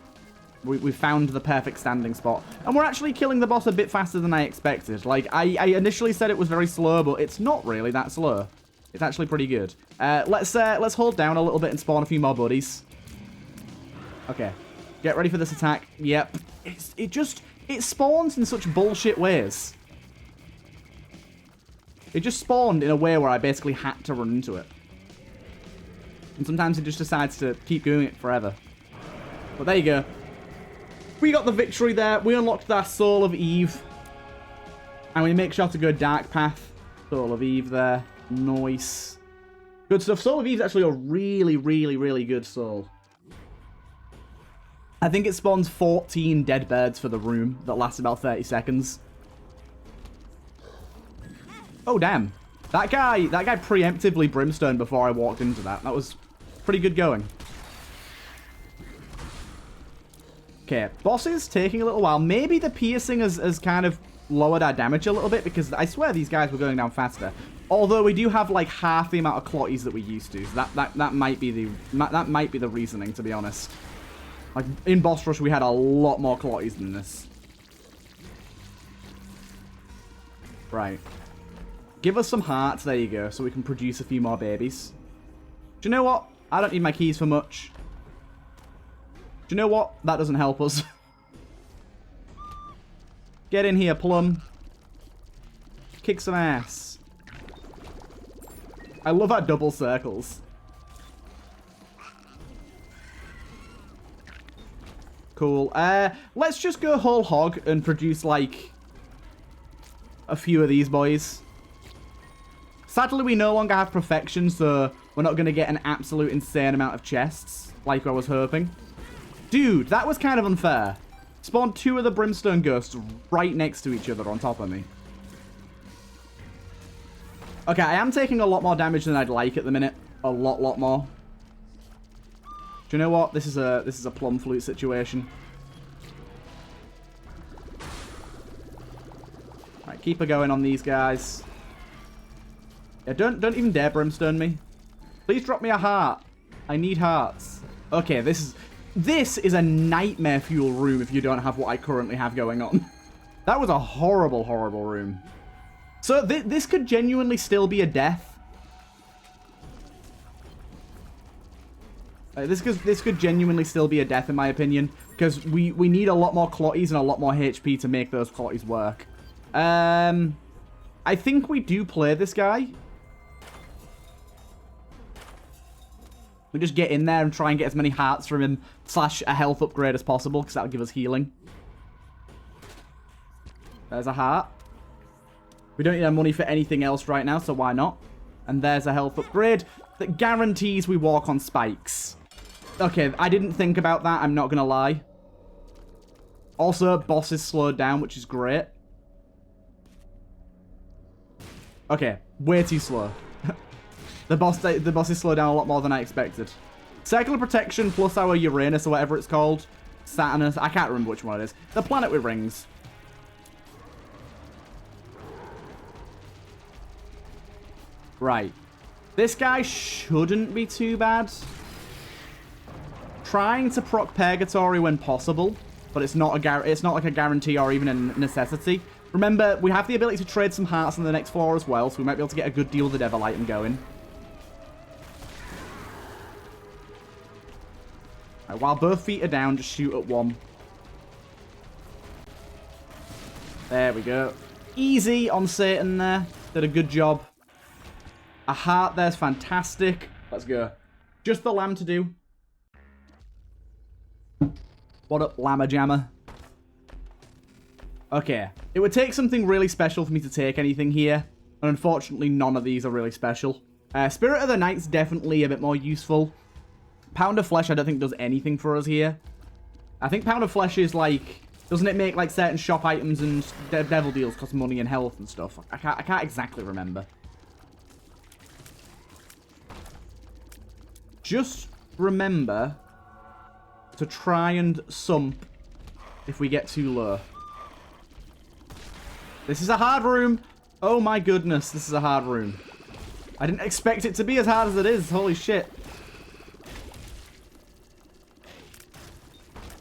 We found the perfect standing spot. And we're actually killing the boss a bit faster than I expected. Like, I initially said it was very slow, but it's not really that slow. It's actually pretty good. Let's hold down a little bit and spawn a few more buddies. Okay. Get ready for this attack. Yep. It spawns in such bullshit ways. It just spawned in a way where I basically had to run into it. And sometimes it just decides to keep doing it forever. But there you go. We got the victory there. We unlocked our Soul of Eve. And we make sure to go Dark Path. Soul of Eve there. Nice. Good stuff. Soul of Eve is actually a really, really, really good soul. I think it spawns 14 dead birds for the room that lasts about 30 seconds. Oh, damn. That guy preemptively brimstoned before I walked into that. That was pretty good going. Okay, boss is taking a little while. Maybe the piercing has kind of lowered our damage a little bit because I swear these guys were going down faster. Although we do have like half the amount of clotties that we used to. So that might be the reasoning, to be honest. Like in boss rush we had a lot more clotties than this. Right. Give us some hearts, there you go, so we can produce a few more babies. Do you know what? I don't need my keys for much. Do you know what? That doesn't help us. Get in here, Plum. Kick some ass. I love our double circles. Cool. Let's just go whole hog and produce, like, a few of these boys. Sadly, we no longer have perfection, so we're not going to get an absolute insane amount of chests, like I was hoping. Dude, that was kind of unfair. Spawned 2 of the brimstone ghosts right next to each other on top of me. Okay, I am taking a lot more damage than I'd like at the minute. A lot more. Do you know what? This is a plum flute situation. Right, keep her going on these guys. Yeah, don't even dare brimstone me. Please drop me a heart. I need hearts. Okay, this is a nightmare fuel room if you don't have what I currently have going on. That was a horrible, horrible room. So this could genuinely still be a death. This could genuinely still be a death in my opinion, because we need a lot more clotties and a lot more HP to make those clotties work. I think we do play this guy. We just get in there and try and get as many hearts from him / a health upgrade as possible, because that'll give us healing. There's a heart. We don't need our money for anything else right now, so why not? And there's a health upgrade that guarantees we walk on spikes. Okay, I didn't think about that, I'm not going to lie. Also, boss is slowed down, which is great. Okay, way too slow. The boss is slowed down a lot more than I expected. Circle of Protection plus our Uranus or whatever it's called. Saturnus, I can't remember which one it is. The planet with rings. Right. This guy shouldn't be too bad. Trying to proc Purgatory when possible, but it's not like a guarantee or even a necessity. Remember, we have the ability to trade some hearts on the next floor as well, so we might be able to get a good deal of the Devil item going. Right, while both feet are down, just shoot at one. There we go. Easy on Satan there. Did a good job. A heart there's fantastic. Let's go. Just the lamb to do. What up, Llama Jammer? Okay. It would take something really special for me to take anything here. And unfortunately, none of these are really special. Spirit of the Night's definitely a bit more useful. Pound of Flesh I don't think does anything for us here. I think Pound of Flesh is like... Doesn't it make like certain shop items and devil deals cost money and health and stuff? I can't exactly remember. Just remember to try and sump if we get too low. This is a hard room. Oh my goodness, this is a hard room. I didn't expect it to be as hard as it is. Holy shit.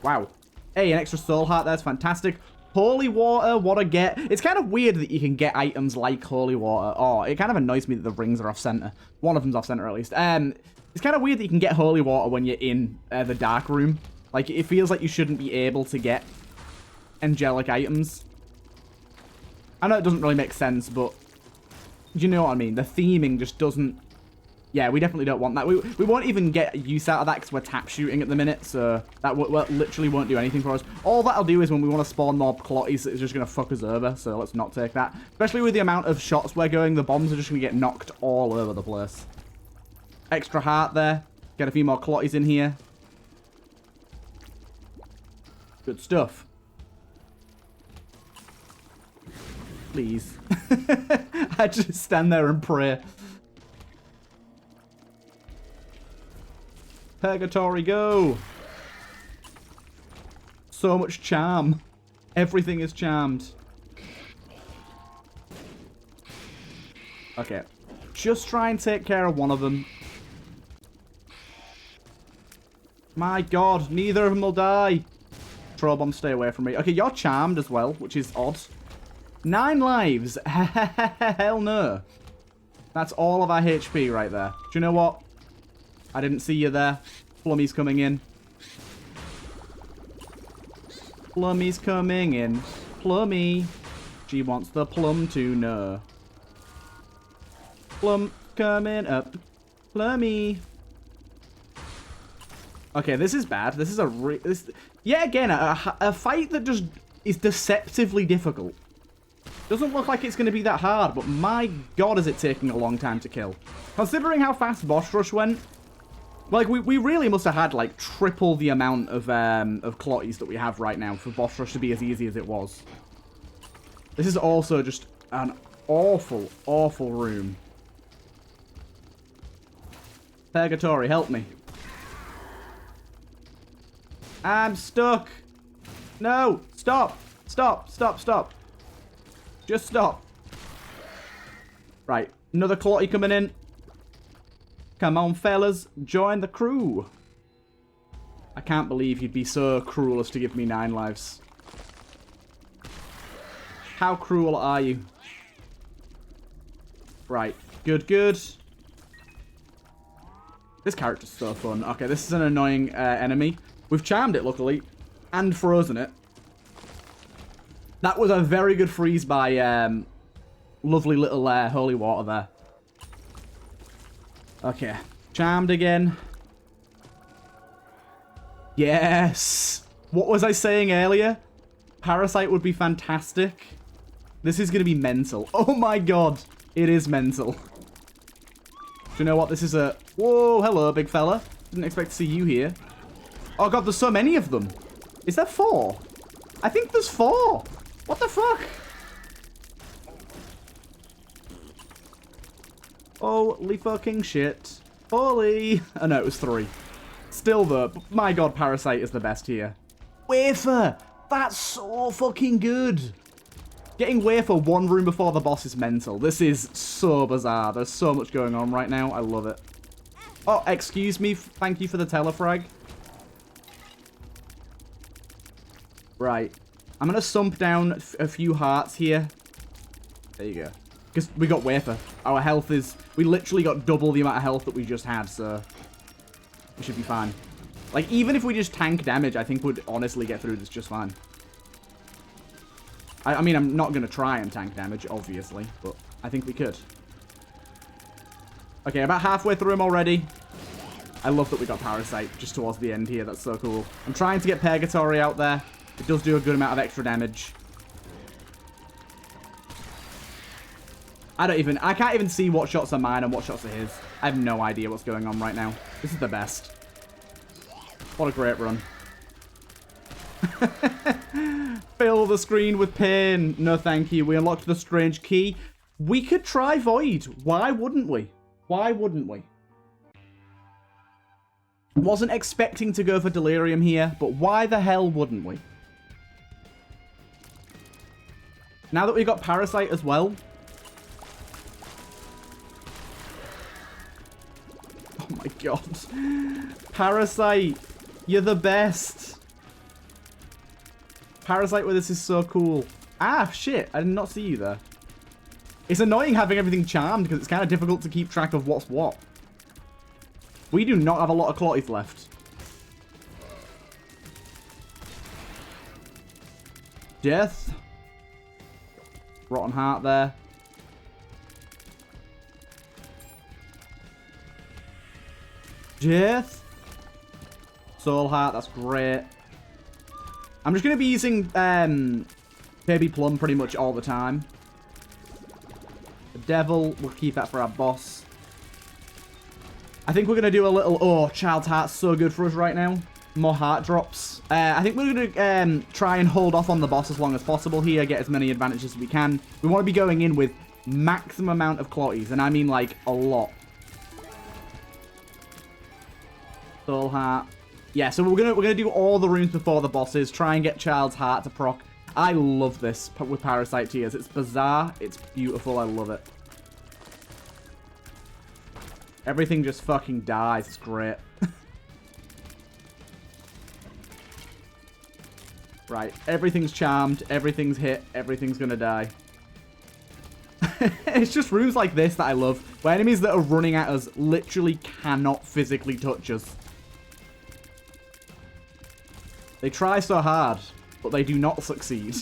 Wow. Hey, an extra soul heart. That's fantastic. Holy water, what a get. It's kind of weird that you can get items like holy water. Oh, it kind of annoys me that the rings are off center. One of them's off center at least. It's kind of weird that you can get holy water when you're in the dark room. Like, it feels like you shouldn't be able to get angelic items. I know it doesn't really make sense, but you know what I mean? The theming just doesn't... Yeah, we definitely don't want that. We won't even get use out of that because we're tap shooting at the minute, so that literally won't do anything for us. All that'll do is when we want to spawn more clotties, it's just going to fuck us over, so let's not take that. Especially with the amount of shots we're going, the bombs are just going to get knocked all over the place. Extra heart there. Get a few more clotties in here. Good stuff. Please. I just stand there and pray. Purgatory, go! So much charm. Everything is charmed. Okay. Just try and take care of one of them. My god, neither of them will die. Troll bomb, stay away from me. Okay, you're charmed as well, which is odd. 9 lives. Hell no. That's all of our HP right there. Do you know what? I didn't see you there. Plummy's coming in. Plummy's coming in. Plummy. She wants the plum to know. Plum coming up. Plummy. Okay, this is bad. This is yeah, again, a fight that just is deceptively difficult. Doesn't look like it's going to be that hard, but my god is it taking a long time to kill. Considering how fast boss rush went, like, we really must have had, like, triple the amount of clotties that we have right now for boss rush to be as easy as it was. This is also just an awful, awful room. Purgatory, help me. I'm stuck. No, stop. Stop, stop, stop. Just stop. Right, another clotty coming in. Come on, fellas, join the crew. I can't believe you'd be so cruel as to give me 9 lives. How cruel are you? Right, good, good. This character's so fun. Okay, this is an annoying enemy. We've charmed it, luckily, and frozen it. That was a very good freeze by lovely little holy water there. Okay, charmed again. Yes! What was I saying earlier? Parasite would be fantastic. This is going to be mental. Oh my god. It is mental. Do you know what? This is a... Whoa, hello, big fella. Didn't expect to see you here. Oh god, there's so many of them. Is there 4? I think there's 4. What the fuck? Holy fucking shit. Holy. Oh no, it was 3. Still though, my god, Parasite is the best here. Wafer! That's so fucking good. Getting Wafer 1 room before the boss is mental. This is so bizarre. There's so much going on right now. I love it. Oh, excuse me. Thank you for the telefrag. Right. I'm going to sump down a few hearts here. There you go. Because we got Wafer. Our health is... We literally got double the amount of health that we just had, so... We should be fine. Like, even if we just tank damage, I think we'd honestly get through this just fine. I mean, I'm not going to try and tank damage, obviously, but I think we could. Okay, about halfway through him already. I love that we got Parasite just towards the end here. That's so cool. I'm trying to get Purgatory out there. It does do a good amount of extra damage. I can't even see what shots are mine and what shots are his. I have no idea what's going on right now. This is the best. What a great run. Fill the screen with pain. No, thank you. We unlocked the strange key. We could try Void. Why wouldn't we? Why wouldn't we? Wasn't expecting to go for Delirium here, but why the hell wouldn't we? Now that we've got Parasite as well. Oh my god. Parasite. You're the best. Parasite with this is so cool. Ah, shit. I did not see you there. It's annoying having everything charmed because it's kind of difficult to keep track of what's what. We do not have a lot of Clotties left. Death. Rotten Heart there. Death. Soul Heart, that's great. I'm just going to be using Baby Plum pretty much all the time. The Devil, we'll keep that for our boss. I think we're going to do a little... Oh, Child's Heart's so good for us right now. More heart drops. I think we're going to try and hold off on the boss as long as possible here. Get as many advantages as we can. We want to be going in with maximum amount of Clotties. And I mean like a lot. Soul Heart. Yeah, so we're gonna do all the rooms before the bosses. Try and get Child's Heart to proc. I love this with Parasite Tears. It's bizarre. It's beautiful. I love it. Everything just fucking dies. It's great. Right. Everything's charmed. Everything's hit. Everything's gonna die. It's just rooms like this that I love. Where enemies that are running at us literally cannot physically touch us. They try so hard, but they do not succeed.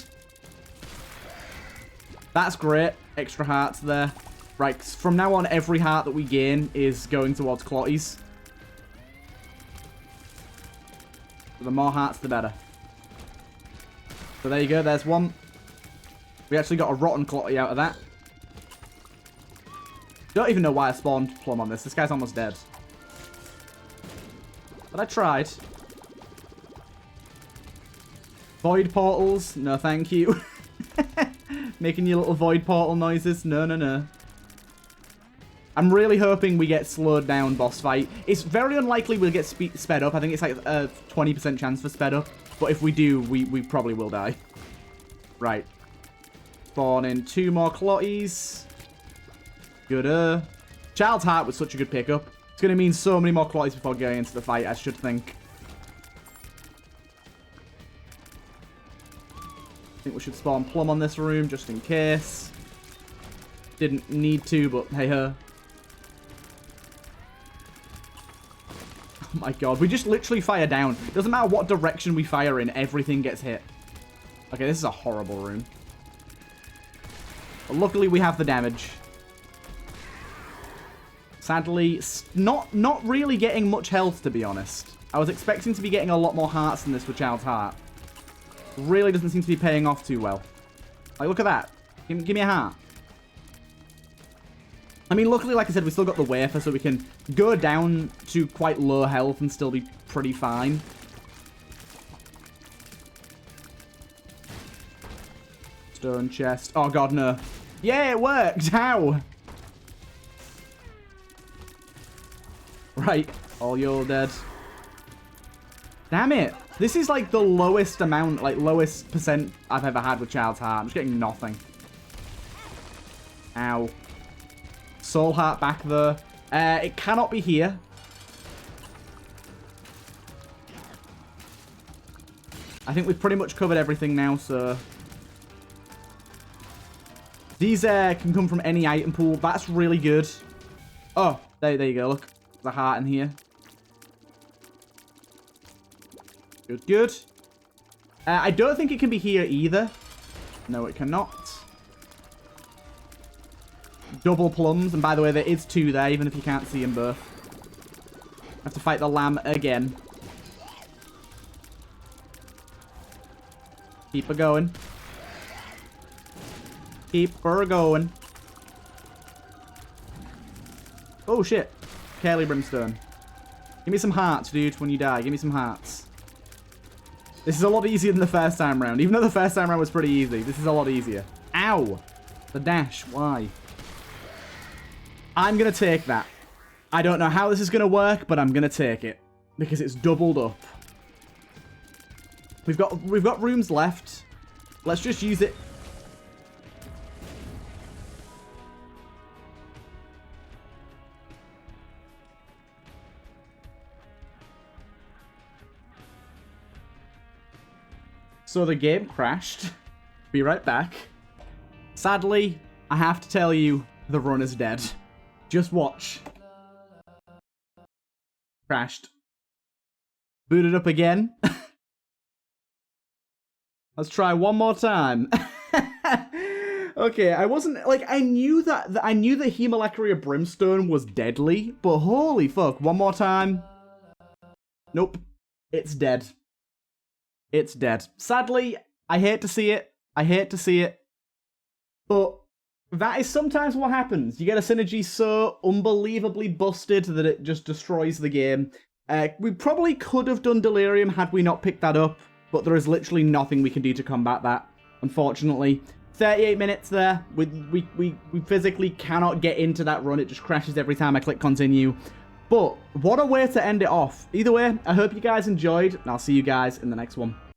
That's great. Extra hearts there. Right, from now on, every heart that we gain is going towards Clotties. So the more hearts, the better. So there you go. There's one. We actually got a rotten Clotty out of that. Don't even know why I spawned Plum on this. This guy's almost dead. But I tried. Void portals? No, thank you. Making your little void portal noises? No, no, no. I'm really hoping we get slowed down boss fight. It's very unlikely we'll get sped up. I think it's like a 20% chance for sped up. But if we do, we probably will die. Right. Spawn in 2 more Clotties. Good. Child's Heart was such a good pickup. It's going to mean so many more Clotties before going into the fight, I should think. I think we should spawn Plum on this room, just in case. Didn't need to, but hey-ho. Oh my god, we just literally fire down. Doesn't matter what direction we fire in, everything gets hit. Okay, this is a horrible room. But luckily, we have the damage. Sadly, not really getting much health, to be honest. I was expecting to be getting a lot more hearts than this with Child's Heart. Really doesn't seem to be paying off too well. Like, look at that. Give me a heart. I mean, luckily, like I said, we still got the wafer, so we can go down to quite low health and still be pretty fine. Stone chest. Oh, God, no. Yeah, it worked. How? Right. All you're dead. Damn it. This is like the lowest amount, like lowest percent I've ever had with Child's Heart. I'm just getting nothing. Ow. Soul Heart back there. It cannot be here. I think we've pretty much covered everything now, so... These can come from any item pool. That's really good. Oh, there you go. Look. The heart in here. Good, good. I don't think it can be here either. No, it cannot. Double plums. And by the way, there is 2 there, even if you can't see them both. Have to fight the lamb again. Keep her going. Keep her going. Oh, shit. Curly Brimstone. Give me some hearts, dude, when you die. Give me some hearts. This is a lot easier than the first time round. Even though the first time round was pretty easy, this is a lot easier. Ow! The dash. Why? I'm going to take that. I don't know how this is going to work, but I'm going to take it. Because it's doubled up. We've got rooms left. Let's just use it. So the game crashed. Be right back. Sadly, I have to tell you, the run is dead. Just watch. Crashed. Booted up again. Let's try one more time. Okay, I wasn't like I knew that Hemolacria Brimstone was deadly, but holy fuck, one more time. Nope. It's dead. It's dead. Sadly, I hate to see it. I hate to see it. But that is sometimes what happens. You get a synergy so unbelievably busted that it just destroys the game. We probably could have done Delirium had we not picked that up, but there is literally nothing we can do to combat that, unfortunately. 38 minutes there. We physically cannot get into that run. It just crashes every time I click continue. But what a way to end it off. Either way, I hope you guys enjoyed, and I'll see you guys in the next one.